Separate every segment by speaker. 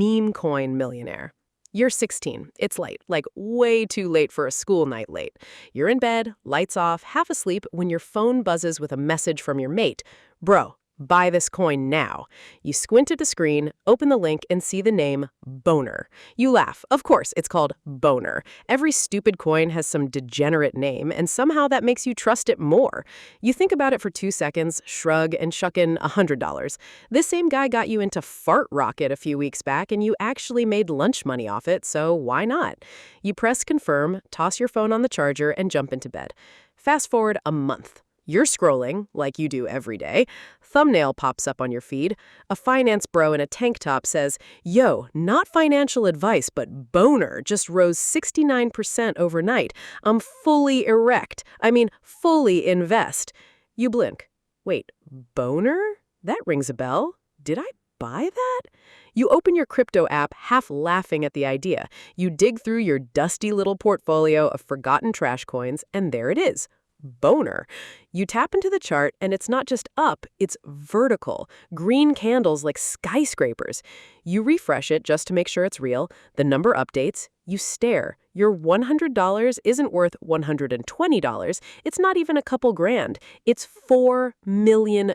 Speaker 1: meme coin millionaire. You're 16. It's late, like way too late for a school night late. You're in bed, lights off, half asleep when your phone buzzes with a message from your mate. Bro, buy this coin now. You squint at the screen, open the link, and see the name Boner. You laugh. Of course, it's called Boner. Every stupid coin has some degenerate name, and somehow that makes you trust it more. You think about it for 2 seconds, shrug, and chuck in $100. This same guy got you into Fart Rocket a few weeks back, and you actually made lunch money off it, so why not? You press confirm, toss your phone on the charger, and jump into bed. Fast forward a month. You're scrolling, like you do every day. Thumbnail pops up on your feed. A finance bro in a tank top says, "Yo, not financial advice, but Boner just rose 69% overnight. I'm fully erect. Fully invest." You blink. Wait, Boner? That rings a bell. Did I buy that? You open your crypto app, half laughing at the idea. You dig through your dusty little portfolio of forgotten trash coins, and there it is. Boner. You tap into the chart, and it's not just up, it's vertical. Green candles like skyscrapers. You refresh it just to make sure it's real. The number updates. You stare. Your $100 isn't worth $120. It's not even a couple grand. It's $4 million.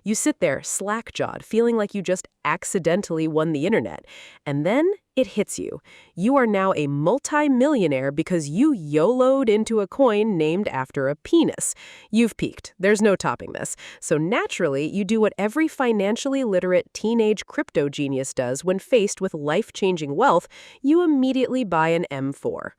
Speaker 1: You sit there, slack-jawed, feeling like you just accidentally won the internet. And then it hits you. You are now a multi-millionaire because you YOLO'd into a coin named after a penis. You've peaked. There's no topping this. So naturally, you do what every financially literate teenage crypto genius does when faced with life-changing wealth. You immediately buy an M4.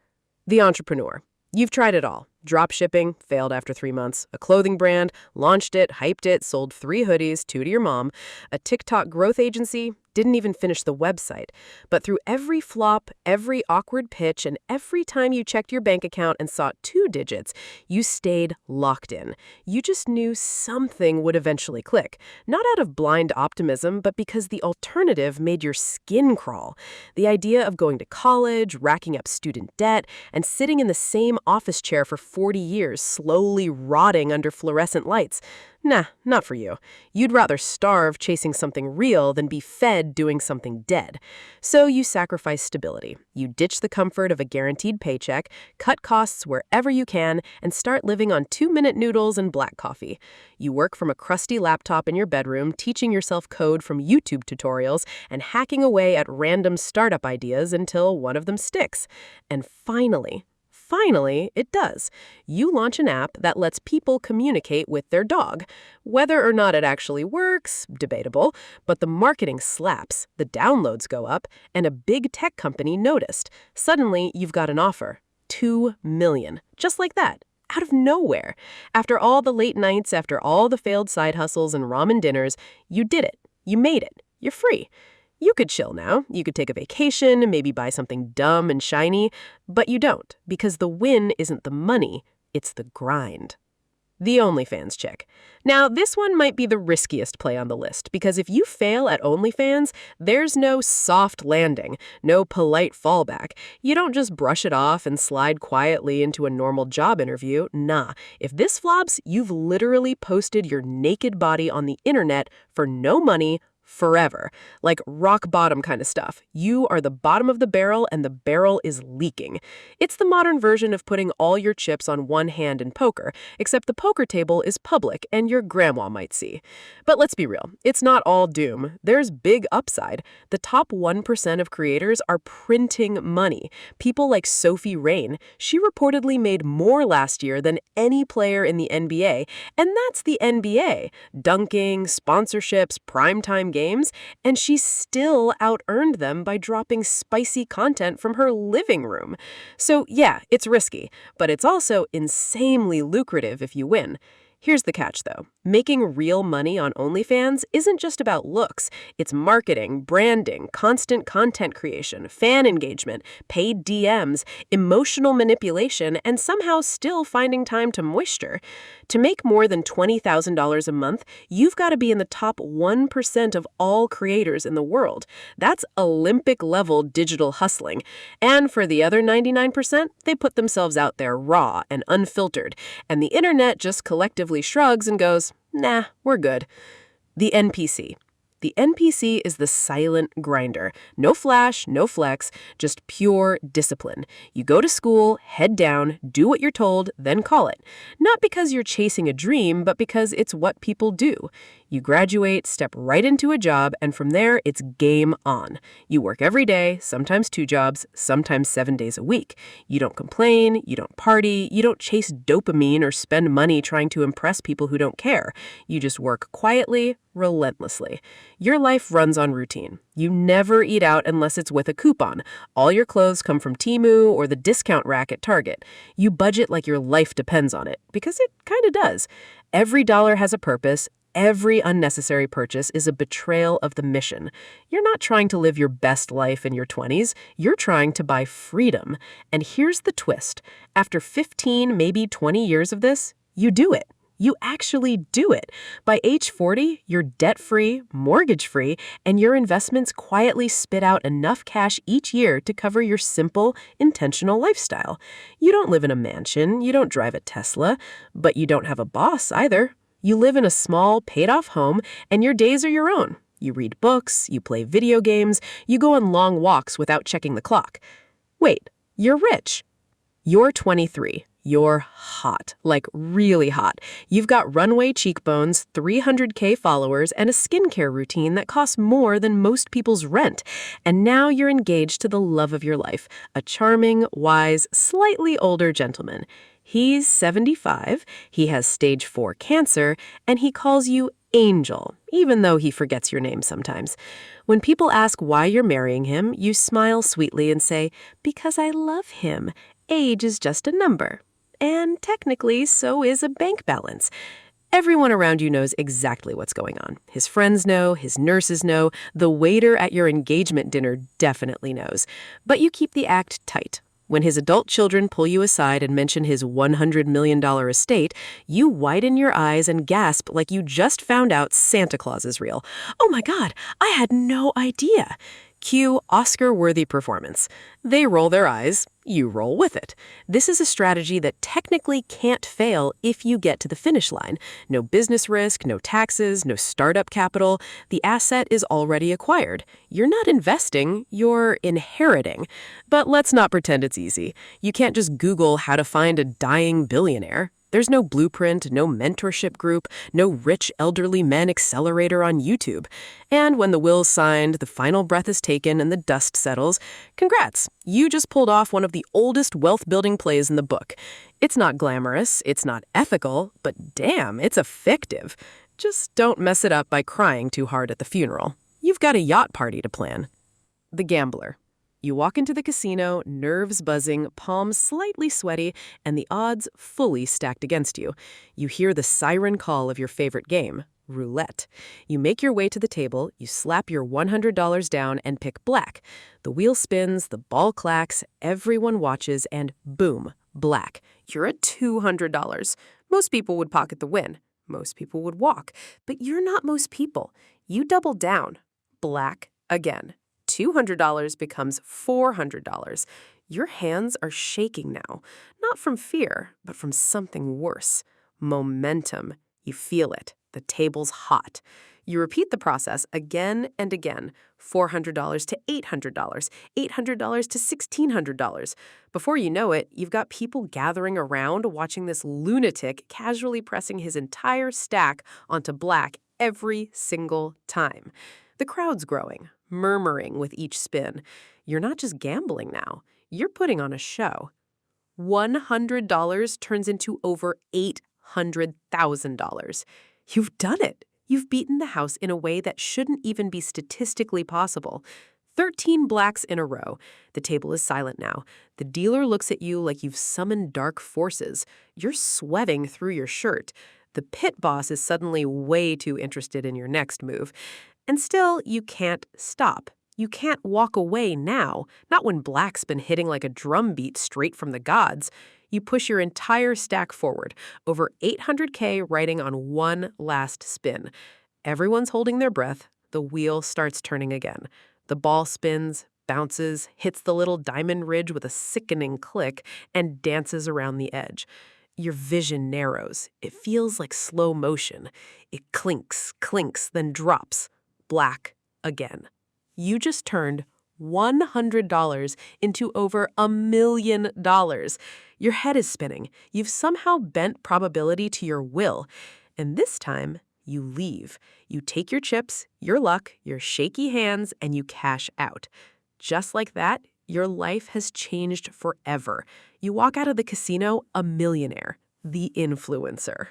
Speaker 1: The entrepreneur. You've tried it all. Drop shipping, failed after 3 months. A clothing brand, launched it, hyped it, sold 3 hoodies, 2 to your mom. A TikTok growth agency, didn't even finish the website. But through every flop, every awkward pitch, and every time you checked your bank account and saw 2 digits, you stayed locked in. You just knew something would eventually click. Not out of blind optimism, but because the alternative made your skin crawl. The idea of going to college, racking up student debt, and sitting in the same office chair for 40 years, slowly rotting under fluorescent lights. Nah, not for you. You'd rather starve chasing something real than be fed doing something dead. So you sacrifice stability. You ditch the comfort of a guaranteed paycheck, cut costs wherever you can, and start living on 2-minute noodles and black coffee. You work from a crusty laptop in your bedroom, teaching yourself code from YouTube tutorials and hacking away at random startup ideas until one of them sticks. And finally, it does. You launch an app that lets people communicate with their dog. Whether or not it actually works, debatable, but the marketing slaps, the downloads go up, and a big tech company noticed. Suddenly, you've got an offer. $2 million. Just like that. Out of nowhere. After all the late nights, after all the failed side hustles and ramen dinners, you did it. You made it. You're free. You could chill now. You could take a vacation, maybe buy something dumb and shiny, but you don't, because the win isn't the money, it's the grind. The OnlyFans chick. Now, this one might be the riskiest play on the list, because if you fail at OnlyFans, there's no soft landing, no polite fallback. You don't just brush it off and slide quietly into a normal job interview. Nah, if this flops, you've literally posted your naked body on the internet for no money, forever. Like rock bottom kind of stuff. You are the bottom of the barrel and the barrel is leaking. It's the modern version of putting all your chips on one hand in poker, except the poker table is public and your grandma might see. But let's be real, it's not all doom. There's big upside. The top 1% of creators are printing money. People like Sophie Rain. She reportedly made more last year than any player in the NBA, and that's the NBA. Dunking, sponsorships, primetime games, and she still out-earned them by dropping spicy content from her living room. So yeah, it's risky, but it's also insanely lucrative if you win. Here's the catch, though. Making real money on OnlyFans isn't just about looks. It's marketing, branding, constant content creation, fan engagement, paid DMs, emotional manipulation, and somehow still finding time to moisture. To make more than $20,000 a month, you've got to be in the top 1% of all creators in the world. That's Olympic-level digital hustling. And for the other 99%, they put themselves out there raw and unfiltered, and the internet just collectively shrugs and goes, nah, we're good. The NPC. The NPC is the silent grinder. No flash, no flex, just pure discipline. You go to school, head down, do what you're told, then call it. Not because you're chasing a dream, but because it's what people do. You graduate, step right into a job, and from there, it's game on. You work every day, sometimes 2 jobs, sometimes 7 days a week. You don't complain, you don't party, you don't chase dopamine or spend money trying to impress people who don't care. You just work quietly, relentlessly. Your life runs on routine. You never eat out unless it's with a coupon. All your clothes come from Temu or the discount rack at Target. You budget like your life depends on it, because it kind of does. Every dollar has a purpose. Every unnecessary purchase is a betrayal of the mission. You're not trying to live your best life in your 20s. You're trying to buy freedom. And here's the twist. After 15, maybe 20 years of this, you do it. You actually do it. By age 40, you're debt-free, mortgage-free, and your investments quietly spit out enough cash each year to cover your simple, intentional lifestyle. You don't live in a mansion, you don't drive a Tesla, but you don't have a boss either. You live in a small, paid-off home, and your days are your own. You read books, you play video games, you go on long walks without checking the clock. Wait, you're rich. You're 23. You're hot, like really hot. You've got runway cheekbones, 300K followers, and a skincare routine that costs more than most people's rent. And now you're engaged to the love of your life, a charming, wise, slightly older gentleman. He's 75, he has stage 4 cancer, and he calls you Angel, even though he forgets your name sometimes. When people ask why you're marrying him, you smile sweetly and say, "Because I love him. Age is just a number." And technically, so is a bank balance. Everyone around you knows exactly what's going on. His friends know, his nurses know, the waiter at your engagement dinner definitely knows. But you keep the act tight. When his adult children pull you aside and mention his $100 million estate, you widen your eyes and gasp like you just found out Santa Claus is real. Oh my God, I had no idea. Cue Oscar-worthy performance. They roll their eyes, you roll with it. This is a strategy that technically can't fail if you get to the finish line. No business risk, no taxes, no startup capital. The asset is already acquired. You're not investing, you're inheriting. But let's not pretend it's easy. You can't just Google how to find a dying billionaire. There's no blueprint, no mentorship group, no rich elderly men accelerator on YouTube. And when the will's signed, the final breath is taken, and the dust settles, congrats, you just pulled off one of the oldest wealth-building plays in the book. It's not glamorous, it's not ethical, but damn, it's effective. Just don't mess it up by crying too hard at the funeral. You've got a yacht party to plan. The gambler. You walk into the casino, nerves buzzing, palms slightly sweaty, and the odds fully stacked against you. You hear the siren call of your favorite game, roulette. You make your way to the table, you slap your $100 down and pick black. The wheel spins, the ball clacks, everyone watches, and boom, black. You're at $200. Most people would pocket the win. Most people would walk. But you're not most people. You double down. Black again. $200 becomes $400. Your hands are shaking now, not from fear, but from something worse. Momentum. You feel it. The table's hot. You repeat the process again and again. $400 to $800, $800 to $1,600. Before you know it, you've got people gathering around watching this lunatic casually pressing his entire stack onto black every single time. The crowd's growing, murmuring with each spin. You're not just gambling now. You're putting on a show. $100 turns into over $800,000. You've done it. You've beaten the house in a way that shouldn't even be statistically possible. 13 blacks in a row. The table is silent now. The dealer looks at you like you've summoned dark forces. You're sweating through your shirt. The pit boss is suddenly way too interested in your next move. And still, you can't stop. You can't walk away now, not when black's been hitting like a drum beat straight from the gods. You push your entire stack forward, over $800K riding on one last spin. Everyone's holding their breath. The wheel starts turning again. The ball spins, bounces, hits the little diamond ridge with a sickening click, and dances around the edge. Your vision narrows. It feels like slow motion. It clinks, clinks, then drops. black again. You just turned $100 into over $1 million. Your head is spinning. You've somehow bent probability to your will. And this time, you leave. You take your chips, your luck, your shaky hands, and you cash out. Just like that, your life has changed forever. You walk out of the casino a millionaire, the influencer.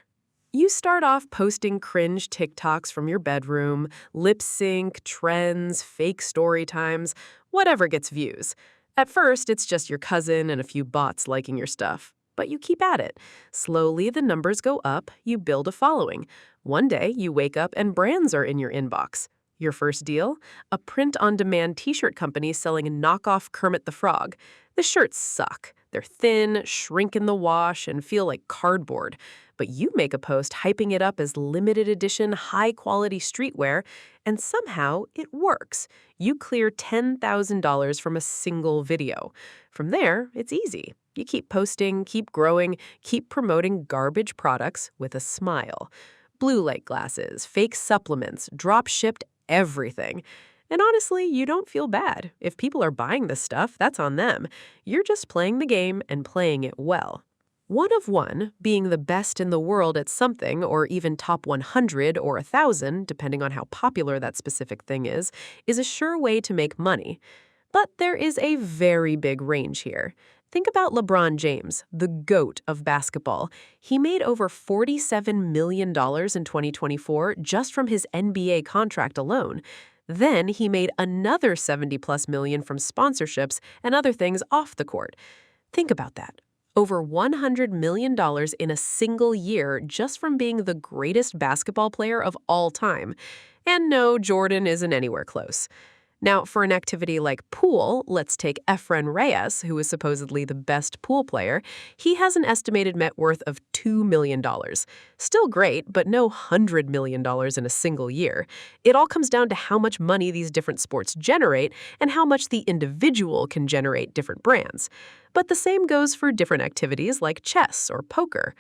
Speaker 1: You start off posting cringe TikToks from your bedroom, lip sync, trends, fake story times, whatever gets views. At first, it's just your cousin and a few bots liking your stuff. But you keep at it. Slowly, the numbers go up, you build a following. One day, you wake up and brands are in your inbox. Your first deal? A print-on-demand t-shirt company selling a knockoff Kermit the Frog. The shirts suck. They're thin, shrink in the wash, and feel like cardboard. But you make a post hyping it up as limited edition, high-quality streetwear, and somehow it works. You clear $10,000 from a single video. From there, it's easy. You keep posting, keep growing, keep promoting garbage products with a smile. Blue light glasses, fake supplements, drop-shipped everything. And honestly, you don't feel bad. If people are buying this stuff, that's on them. You're just playing the game and playing it well. One of one, being the best in the world at something, or even top 100 or 1,000, depending on how popular that specific thing is a sure way to make money. But there is a very big range here. Think about LeBron James, the GOAT of basketball. He made over $47 million in 2024 just from his NBA contract alone. Then he made another $70+ million from sponsorships and other things off the court. Think about that. Over $100 million in a single year just from being the greatest basketball player of all time. And no, Jordan isn't anywhere close. Now, for an activity like pool, let's take Efren Reyes, who is supposedly the best pool player. He has an estimated net worth of $2 million. Still great, but no $100 million in a single year. It all comes down to how much money these different sports generate and how much the individual can generate different brands. But the same goes for different activities like chess or poker.